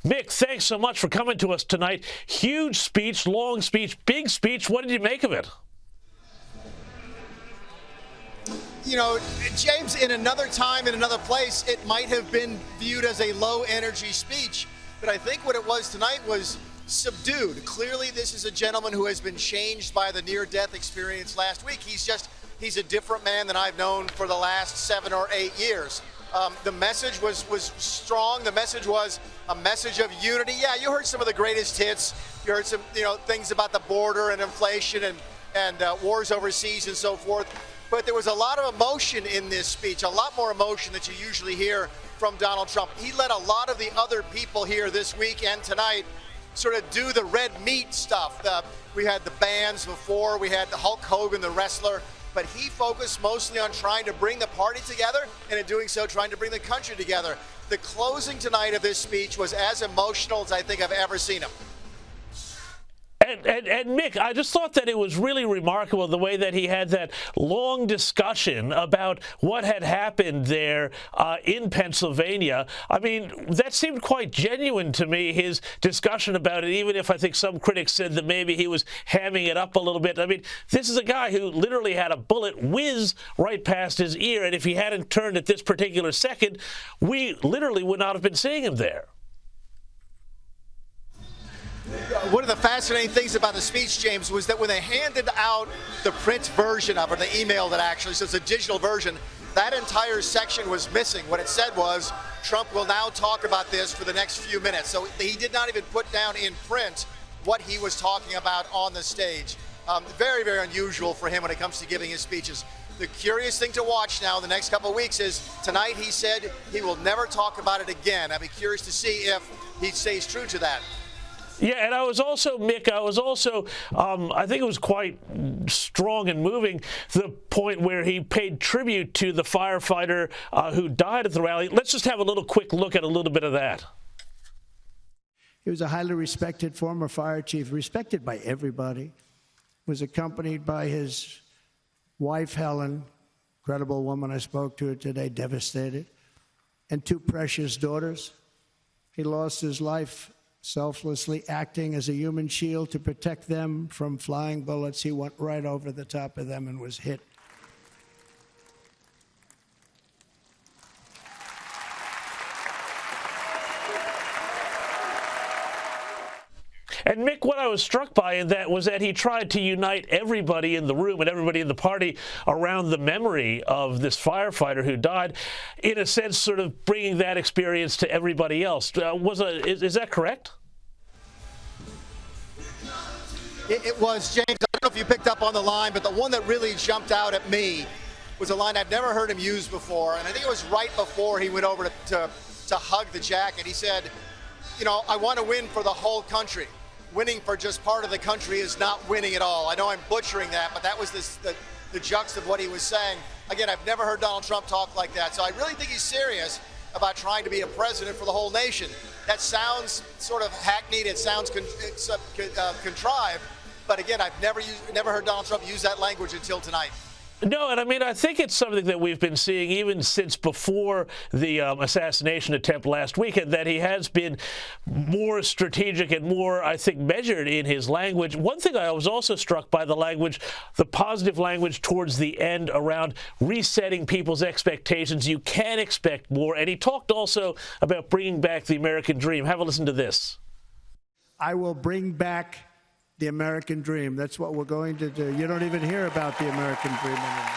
Mick, thanks so much for coming to us tonight. Huge speech, long speech, big speech. What did you make of it? You know, James, in another time, in another place, it might have been viewed as a low-energy speech. But I think what it was tonight was subdued. Clearly, this is a gentleman who has been changed by the near-death experience last week. He's a different man than I've known for the last 7 or 8 years. The message was strong. The message was a message of unity. Yeah, you heard some of the greatest hits. You heard some, things about the border and inflation and wars overseas and so forth. But there was a lot of emotion in this speech, a lot more emotion that you usually hear from Donald Trump. He let a lot of the other people here this week and tonight sort of do the red meat stuff. We had the bands before, we had the Hulk Hogan, the wrestler, but he focused mostly on trying to bring the party together, and in doing so, trying to bring the country together. The closing tonight of this speech was as emotional as I think I've ever seen him. And Mick, I just thought that it was really remarkable the way that he had that long discussion about what had happened there in Pennsylvania. I mean, that seemed quite genuine to me, his discussion about it, even if I think some critics said that maybe he was hamming it up a little bit. I mean, this is a guy who literally had a bullet whiz right past his ear, and if he hadn't turned at this particular second, we literally would not have been seeing him there. One of the fascinating things about the speech, James, was that when they handed out the print version of it, they emailed it actually, so it's a digital version, that entire section was missing. What it said was, Trump will now talk about this for the next few minutes. So he did not even put down in print what he was talking about on the stage. Very, very unusual for him when it comes to giving his speeches. The curious thing to watch now in the next couple of weeks is tonight he said he will never talk about it again. I'd be curious to see if he stays true to that. Yeah, and I was also, Mick, I think it was quite strong and moving, the point where he paid tribute to the firefighter who died at the rally. Let's just have a little quick look at a little bit of that. He was a highly respected former fire chief, respected by everybody. Was accompanied by his wife, Helen, incredible woman. I spoke to her today, devastated, and 2 precious daughters. He lost his life selflessly acting as a human shield to protect them from flying bullets. He went right over the top of them and was hit. And Mick, what I was struck by in that was that he tried to unite everybody in the room and everybody in the party around the memory of this firefighter who died, in a sense, sort of bringing that experience to everybody else. Is that correct? It was, James. I don't know if you picked up on the line, but the one that really jumped out at me was a line I've never heard him use before, and I think it was right before he went over to hug the jacket. He said, I want to win for the whole country. Winning for just part of the country is not winning at all. I know I'm butchering that, but that was the juxt of what he was saying. Again, I've never heard Donald Trump talk like that, so I really think he's serious about trying to be a president for the whole nation. That sounds sort of hackneyed. It sounds contrived. But again, I've never heard Donald Trump use that language until tonight. No, and I mean, I think it's something that we've been seeing even since before the assassination attempt last weekend, that he has been more strategic and more, I think, measured in his language. One thing I was also struck by the language, the positive language towards the end around resetting people's expectations. You can expect more. And he talked also about bringing back the American dream. Have a listen to this. I will bring back the American dream. That's what we're going to do. You don't even hear about the American dream anymore.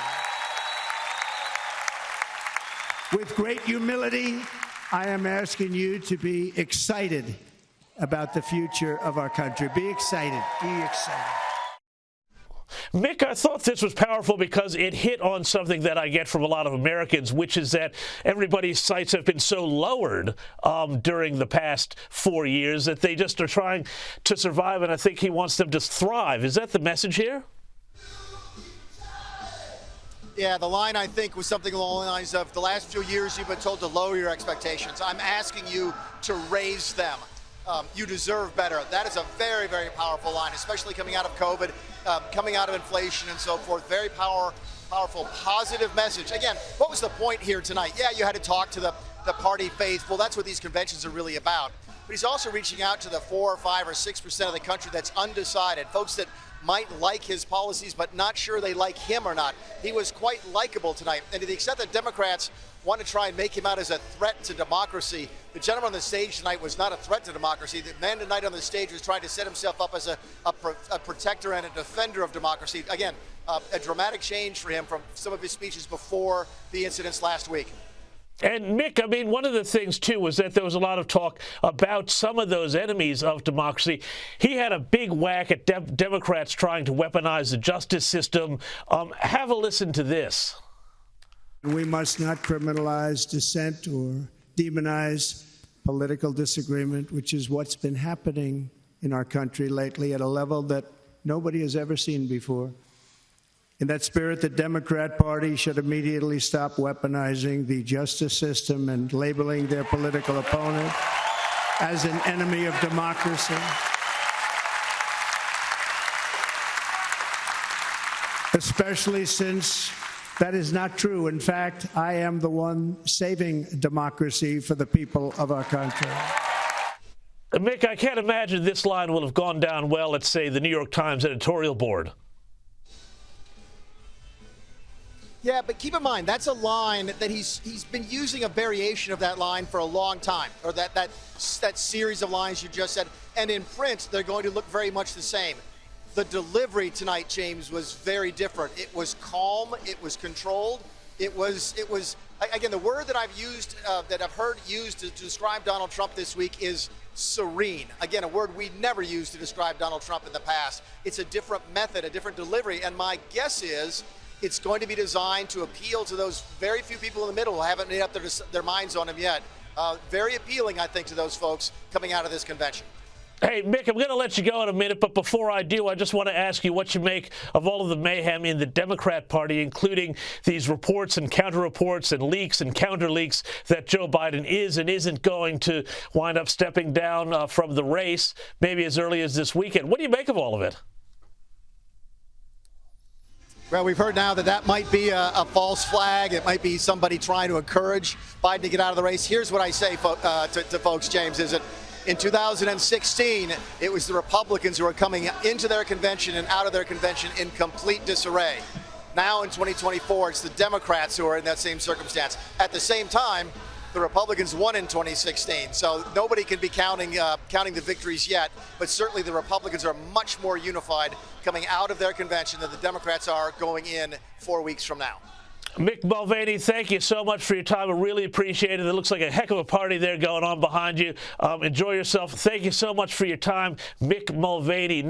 With great humility, I am asking you to be excited about the future of our country. Be excited. Be excited. Mick, I thought this was powerful because it hit on something that I get from a lot of Americans, which is that everybody's sights have been so lowered during the past 4 years that they just are trying to survive, and I think he wants them to thrive. Is that the message here? Yeah, the line, I think, was something along the lines of, the last few years you've been told to lower your expectations. I'm asking you to raise them. You deserve better. That is a very, very powerful line, especially coming out of COVID, coming out of inflation and so forth. Very powerful, positive message. Again, what was the point here tonight? Yeah, you had to talk to the party faithful. That's what these conventions are really about. but he's also reaching out to the 4 or 5 or 6% of the country that's undecided, folks that might like his policies but not sure they like him or not. He was quite likable tonight, and to the extent that Democrats want to try and make him out as a threat to democracy, the gentleman on the stage tonight was not a threat to democracy. The man tonight on the stage was trying to set himself up as a protector and a defender of democracy. Again, a dramatic change for him from some of his speeches before the incidents last week. And Mick, I mean, one of the things, too, was that there was a lot of talk about some of those enemies of democracy. He had a big whack at Democrats trying to weaponize the justice system. Have a listen to this. We must not criminalize dissent or demonize political disagreement, which is what's been happening in our country lately at a level that nobody has ever seen before. In that spirit, the Democrat Party should immediately stop weaponizing the justice system and labeling their political opponent as an enemy of democracy. Especially since that is not true. In fact, I am the one saving democracy for the people of our country. Mick, I can't imagine this line will have gone down well at, say, the New York Times editorial board. Yeah, but keep in mind, that's a line that he's been using a variation of that line for a long time, or that series of lines you just said. And in print, they're going to look very much the same. The delivery tonight, James, was very different. It was calm. It was controlled. It was again, the word that I've used, that I've heard used to describe Donald Trump this week is serene. Again, a word we never used to describe Donald Trump in the past. It's a different method, a different delivery. And my guess is it's going to be designed to appeal to those very few people in the middle who haven't made up their minds on him yet. Very appealing, I think, to those folks coming out of this convention. Hey, Mick, I'm going to let you go in a minute, but before I do, I just want to ask you what you make of all of the mayhem in the Democrat Party, including these reports and counter-reports and leaks and counter-leaks that Joe Biden is and isn't going to wind up stepping down from the race, maybe as early as this weekend. What do you make of all of it? Well, we've heard now that might be a false flag. It might be somebody trying to encourage Biden to get out of the race. Here's what I say to folks, James, is that in 2016, it was the Republicans who were coming into their convention and out of their convention in complete disarray. Now in 2024, it's the Democrats who are in that same circumstance. At the same time, the Republicans won in 2016, so nobody can be counting the victories yet, but certainly the Republicans are much more unified coming out of their convention than the Democrats are going in 4 weeks from now. Mick Mulvaney, thank you so much for your time. I really appreciate it. It looks like a heck of a party there going on behind you. Enjoy yourself. Thank you so much for your time, Mick Mulvaney.